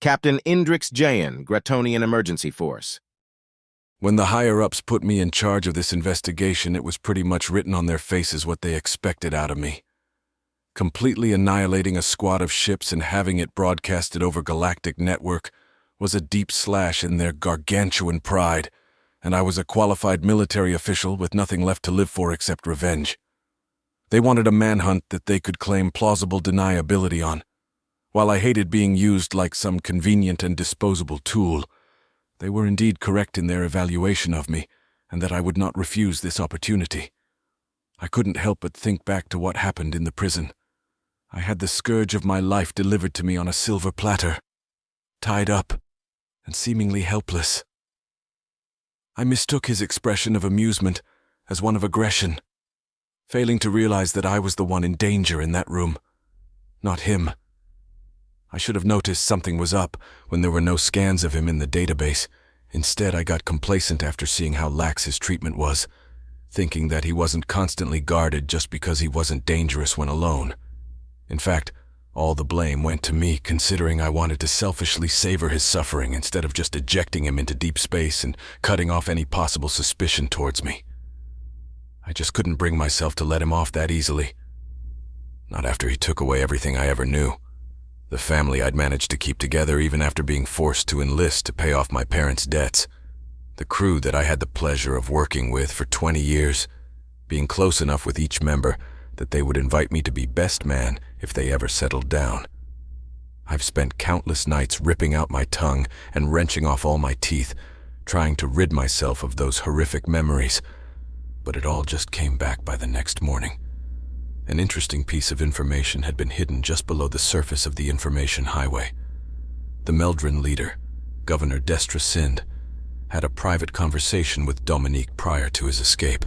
Captain Indrix Jayan, Gratonian Emergency Force. When the higher-ups put me in charge of this investigation, it was pretty much written on their faces what they expected out of me. Completely annihilating a squad of ships and having it broadcasted over galactic network was a deep slash in their gargantuan pride, and I was a qualified military official with nothing left to live for except revenge. They wanted a manhunt that they could claim plausible deniability on. While I hated being used like some convenient and disposable tool, they were indeed correct in their evaluation of me, and that I would not refuse this opportunity. I couldn't help but think back to what happened in the prison. I had the scourge of my life delivered to me on a silver platter, tied up, and seemingly helpless. I mistook his expression of amusement as one of aggression, failing to realize that I was the one in danger in that room, not him. I should have noticed something was up when there were no scans of him in the database. Instead, I got complacent after seeing how lax his treatment was, thinking that he wasn't constantly guarded just because he wasn't dangerous when alone. In fact, all the blame went to me, considering I wanted to selfishly savor his suffering instead of just ejecting him into deep space and cutting off any possible suspicion towards me. I just couldn't bring myself to let him off that easily. Not after he took away everything I ever knew. The family I'd managed to keep together even after being forced to enlist to pay off my parents' debts. The crew that I had the pleasure of working with for 20 years, being close enough with each member that they would invite me to be best man if they ever settled down. I've spent countless nights ripping out my tongue and wrenching off all my teeth, trying to rid myself of those horrific memories, but it all just came back by the next morning. An interesting piece of information had been hidden just below the surface of the information highway. The Meldrin leader, Governor Destra Sind, had a private conversation with Dominique prior to his escape.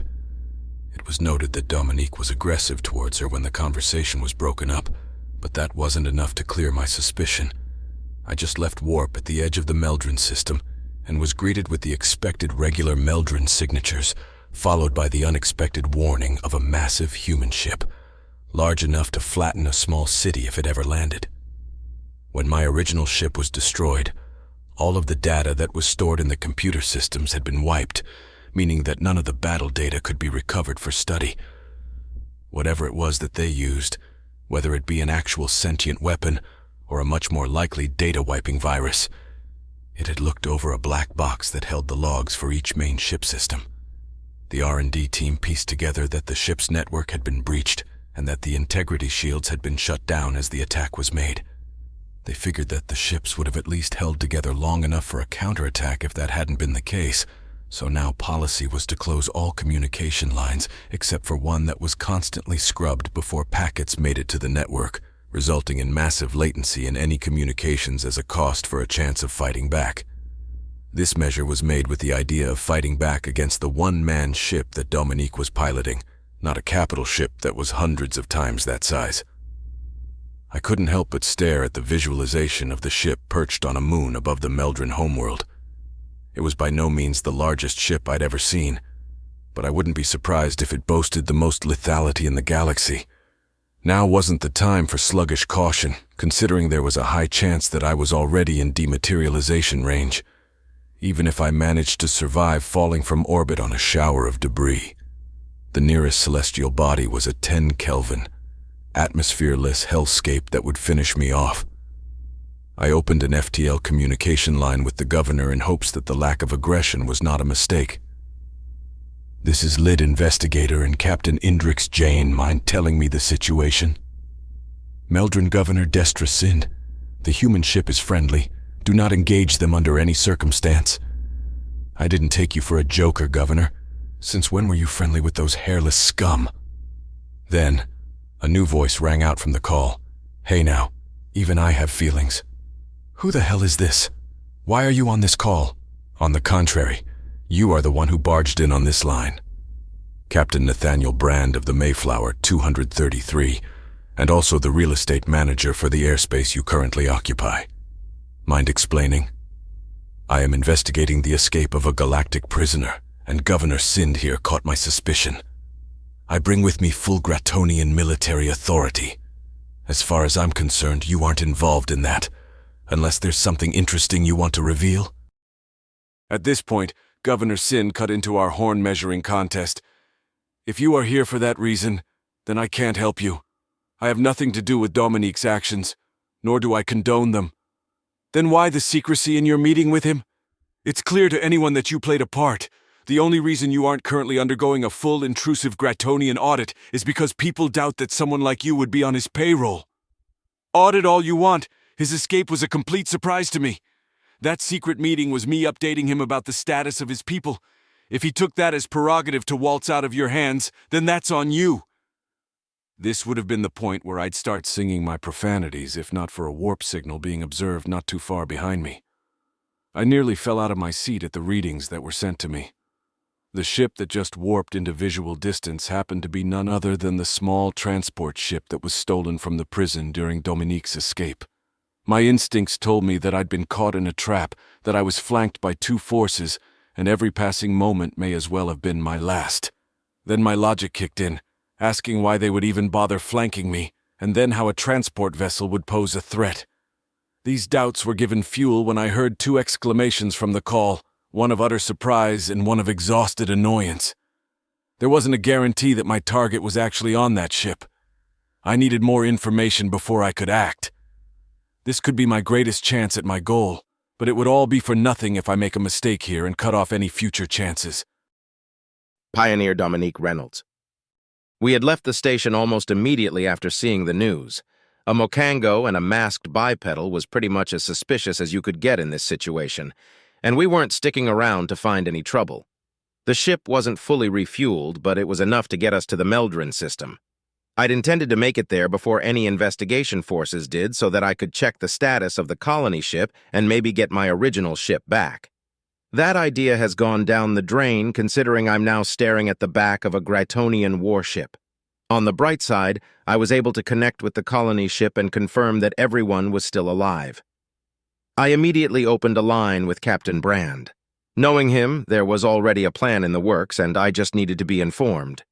It was noted that Dominique was aggressive towards her when the conversation was broken up, but that wasn't enough to clear my suspicion. I just left warp at the edge of the Meldrin system and was greeted with the expected regular Meldrin signatures, followed by the unexpected warning of a massive human ship, large enough to flatten a small city if it ever landed. When my original ship was destroyed, all of the data that was stored in the computer systems had been wiped, meaning that none of the battle data could be recovered for study. Whatever it was that they used, whether it be an actual sentient weapon or a much more likely data-wiping virus, it had looked over a black box that held the logs for each main ship system. The R&D team pieced together that the ship's network had been breached and that the integrity shields had been shut down as the attack was made. They figured that the ships would have at least held together long enough for a counterattack if that hadn't been the case, so now policy was to close all communication lines except for one that was constantly scrubbed before packets made it to the network, resulting in massive latency in any communications as a cost for a chance of fighting back. This measure was made with the idea of fighting back against the one-man ship that Dominique was piloting, not a capital ship that was hundreds of times that size. I couldn't help but stare at the visualization of the ship perched on a moon above the Meldrin homeworld. It was by no means the largest ship I'd ever seen, but I wouldn't be surprised if it boasted the most lethality in the galaxy. Now wasn't the time for sluggish caution, considering there was a high chance that I was already in dematerialization range, even if I managed to survive falling from orbit on a shower of debris. The nearest celestial body was a 10 Kelvin, atmosphereless hellscape that would finish me off. I opened an FTL communication line with the governor in hopes that the lack of aggression was not a mistake. "This is Lid Investigator and Captain Indrix Jayan. Mind telling me the situation?" "Meldrin Governor Destra Sind. The human ship is friendly. Do not engage them under any circumstance." "I didn't take you for a joker, Governor. Since when were you friendly with those hairless scum?" Then, a new voice rang out from the call. "Hey now, even I have feelings." "Who the hell is this? Why are you on this call?" "On the contrary, you are the one who barged in on this line. Captain Nathaniel Brand of the Mayflower 233, and also the real estate manager for the airspace you currently occupy. Mind explaining?" "I am investigating the escape of a galactic prisoner, and Governor Sind here caught my suspicion. I bring with me full Gratonian military authority. As far as I'm concerned, you aren't involved in that, unless there's something interesting you want to reveal. At this point, Governor Sin cut into our horn measuring contest. If you are here for that reason, then I can't help you. I have nothing to do with Dominique's actions, nor do I condone them. Then why the secrecy in your meeting with him? It's clear to anyone that you played a part. The only reason you aren't currently undergoing a full intrusive Gratonian audit is because people doubt that someone like you would be on his payroll. Audit all you want. His escape was a complete surprise to me. That secret meeting was me updating him about the status of his people. If he took that as prerogative to waltz out of your hands, then that's on you. This would have been the point where I'd start singing my profanities if not for a warp signal being observed not too far behind me. I nearly fell out of my seat at the readings that were sent to me. The ship that just warped into visual distance happened to be none other than the small transport ship that was stolen from the prison during Dominique's escape. My instincts told me that I'd been caught in a trap, that I was flanked by two forces, and every passing moment may as well have been my last. Then my logic kicked in, asking why they would even bother flanking me, and then how a transport vessel would pose a threat. These doubts were given fuel when I heard two exclamations from the call, one of utter surprise and one of exhausted annoyance. There wasn't a guarantee that my target was actually on that ship. I needed more information before I could act. This could be my greatest chance at my goal, but it would all be for nothing if I make a mistake here and cut off any future chances. Pioneer Dominique Reynolds. We had left the station almost immediately after seeing the news. A Mokango and a masked bipedal was pretty much as suspicious as you could get in this situation, and we weren't sticking around to find any trouble. The ship wasn't fully refueled, but it was enough to get us to the Meldrin system. I'd intended to make it there before any investigation forces did so that I could check the status of the colony ship and maybe get my original ship back. That idea has gone down the drain considering I'm now staring at the back of a Gratonian warship. On the bright side, I was able to connect with the colony ship and confirm that everyone was still alive. I immediately opened a line with Captain Brand. Knowing him, there was already a plan in the works, and I just needed to be informed.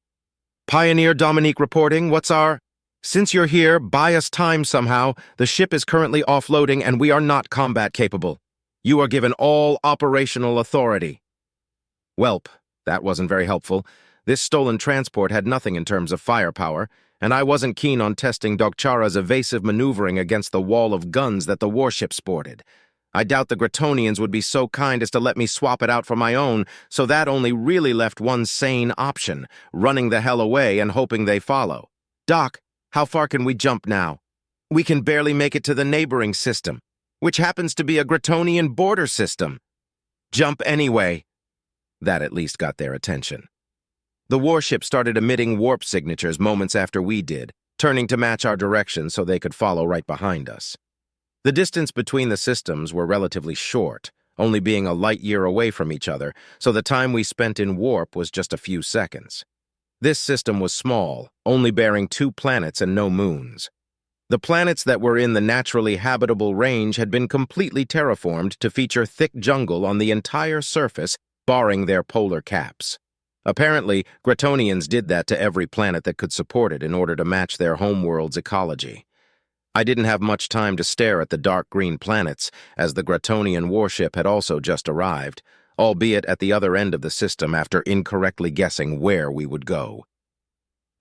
Pioneer Dominique reporting, what's our... Since you're here, buy us time somehow. The ship is currently offloading and we are not combat capable. You are given all operational authority. Welp, that wasn't very helpful. This stolen transport had nothing in terms of firepower, and I wasn't keen on testing Dokchara's evasive maneuvering against the wall of guns that the warship sported. I doubt the Gratonians would be so kind as to let me swap it out for my own, so that only really left one sane option, running the hell away and hoping they follow. Doc, how far can we jump now? We can barely make it to the neighboring system, which happens to be a Gratonian border system. Jump anyway. That at least got their attention. The warship started emitting warp signatures moments after we did, turning to match our direction so they could follow right behind us. The distance between the systems were relatively short, only being a light year away from each other, so the time we spent in warp was just a few seconds. This system was small, only bearing 2 planets and no moons. The planets that were in the naturally habitable range had been completely terraformed to feature thick jungle on the entire surface, barring their polar caps. Apparently, Gratonians did that to every planet that could support it in order to match their homeworld's ecology. I didn't have much time to stare at the dark green planets, as the Gratonian warship had also just arrived, albeit at the other end of the system after incorrectly guessing where we would go.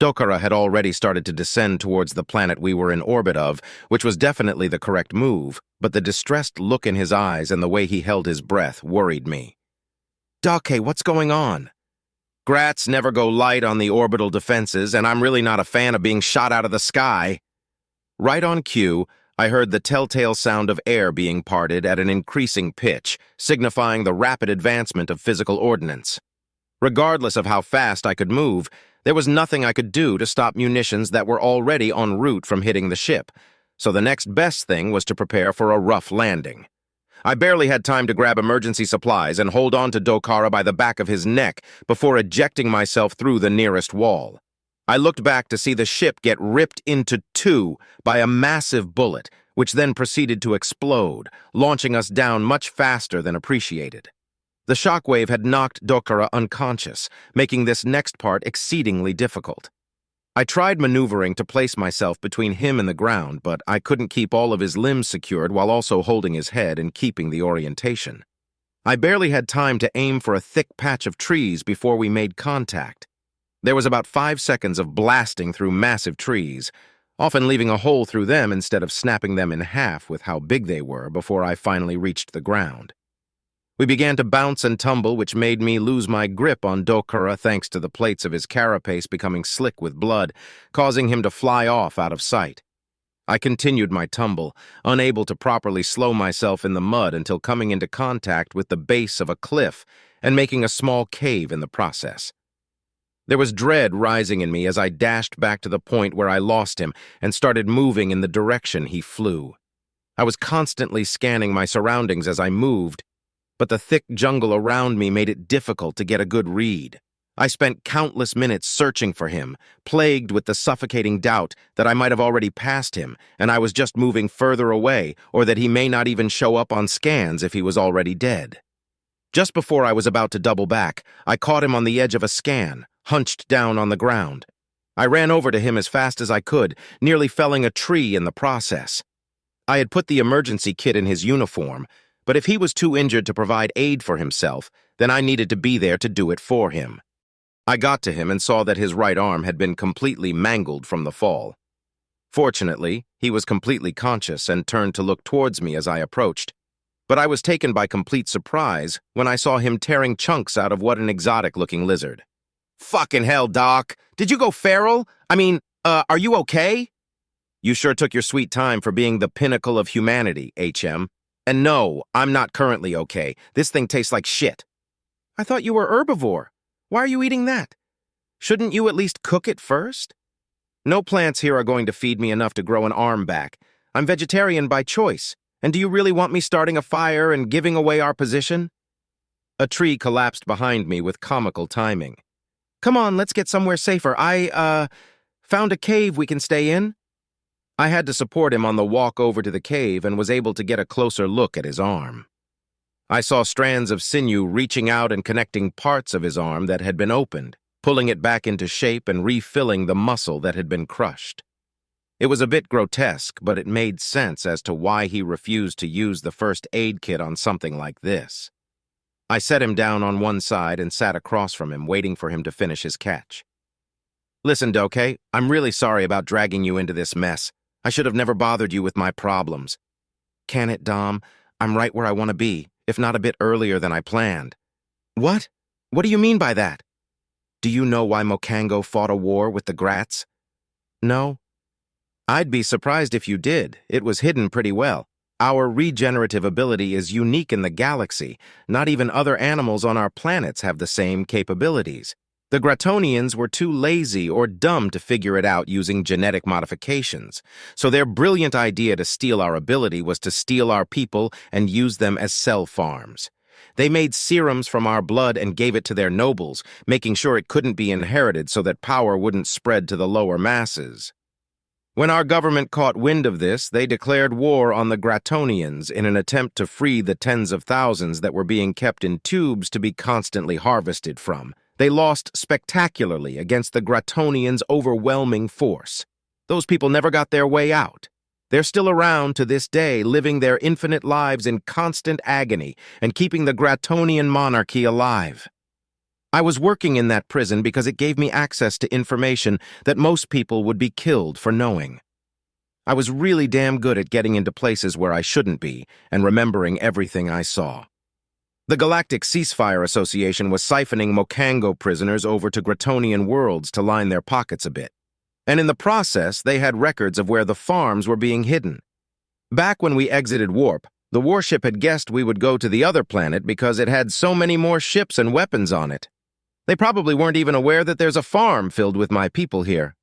Dokara had already started to descend towards the planet we were in orbit of, which was definitely the correct move, but the distressed look in his eyes and the way he held his breath worried me. Dake, what's going on? Grats never go light on the orbital defenses, and I'm really not a fan of being shot out of the sky. Right on cue, I heard the telltale sound of air being parted at an increasing pitch, signifying the rapid advancement of physical ordnance. Regardless of how fast I could move, there was nothing I could do to stop munitions that were already en route from hitting the ship, so the next best thing was to prepare for a rough landing. I barely had time to grab emergency supplies and hold on to Dokara by the back of his neck before ejecting myself through the nearest wall. I looked back to see the ship get ripped into 2 by a massive bullet, which then proceeded to explode, launching us down much faster than appreciated. The shockwave had knocked Dokara unconscious, making this next part exceedingly difficult. I tried maneuvering to place myself between him and the ground, but I couldn't keep all of his limbs secured while also holding his head and keeping the orientation. I barely had time to aim for a thick patch of trees before we made contact. There was about 5 seconds of blasting through massive trees, often leaving a hole through them instead of snapping them in half with how big they were before I finally reached the ground. We began to bounce and tumble, which made me lose my grip on Dokura thanks to the plates of his carapace becoming slick with blood, causing him to fly off out of sight. I continued my tumble, unable to properly slow myself in the mud until coming into contact with the base of a cliff and making a small cave in the process. There was dread rising in me as I dashed back to the point where I lost him and started moving in the direction he flew. I was constantly scanning my surroundings as I moved, but the thick jungle around me made it difficult to get a good read. I spent countless minutes searching for him, plagued with the suffocating doubt that I might have already passed him and I was just moving further away, or that he may not even show up on scans if he was already dead. Just before I was about to double back, I caught him on the edge of a scan, hunched down on the ground. I ran over to him as fast as I could, nearly felling a tree in the process. I had put the emergency kit in his uniform, but if he was too injured to provide aid for himself, then I needed to be there to do it for him. I got to him and saw that his right arm had been completely mangled from the fall. Fortunately, he was completely conscious and turned to look towards me as I approached, but I was taken by complete surprise when I saw him tearing chunks out of what an exotic-looking lizard. "Fucking hell, Doc! Did you go feral? Are you okay?" "You sure took your sweet time for being the pinnacle of humanity, HM. And no, I'm not currently okay. This thing tastes like shit." "I thought you were herbivore. Why are you eating that? Shouldn't you at least cook it first?" "No plants here are going to feed me enough to grow an arm back. I'm vegetarian by choice. And do you really want me starting a fire and giving away our position?" A tree collapsed behind me with comical timing. "Come on, let's get somewhere safer. I found a cave we can stay in." I had to support him on the walk over to the cave and was able to get a closer look at his arm. I saw strands of sinew reaching out and connecting parts of his arm that had been opened, pulling it back into shape and refilling the muscle that had been crushed. It was a bit grotesque, but it made sense as to why he refused to use the first aid kit on something like this. I set him down on one side and sat across from him, waiting for him to finish his catch. "Listen, Doke, I'm really sorry about dragging you into this mess. I should have never bothered you with my problems." "Can it, Dom? I'm right where I want to be, if not a bit earlier than I planned." "What? What do you mean by that?" "Do you know why Mokango fought a war with the Grats?" "No." "I'd be surprised if you did. It was hidden pretty well. Our regenerative ability is unique in the galaxy. Not even other animals on our planets have the same capabilities. The Gratonians were too lazy or dumb to figure it out using genetic modifications, so their brilliant idea to steal our ability was to steal our people and use them as cell farms. They made serums from our blood and gave it to their nobles, making sure it couldn't be inherited so that power wouldn't spread to the lower masses. When our government caught wind of this, they declared war on the Gratonians in an attempt to free the tens of thousands that were being kept in tubes to be constantly harvested from. They lost spectacularly against the Gratonians' overwhelming force. Those people never got their way out. They're still around to this day, living their infinite lives in constant agony and keeping the Gratonian monarchy alive. I was working in that prison because it gave me access to information that most people would be killed for knowing. I was really damn good at getting into places where I shouldn't be and remembering everything I saw. The Galactic Ceasefire Association was siphoning Mokango prisoners over to Gratonian worlds to line their pockets a bit. And in the process, they had records of where the farms were being hidden. Back when we exited Warp, the warship had guessed we would go to the other planet because it had so many more ships and weapons on it. They probably weren't even aware that there's a farm filled with my people here.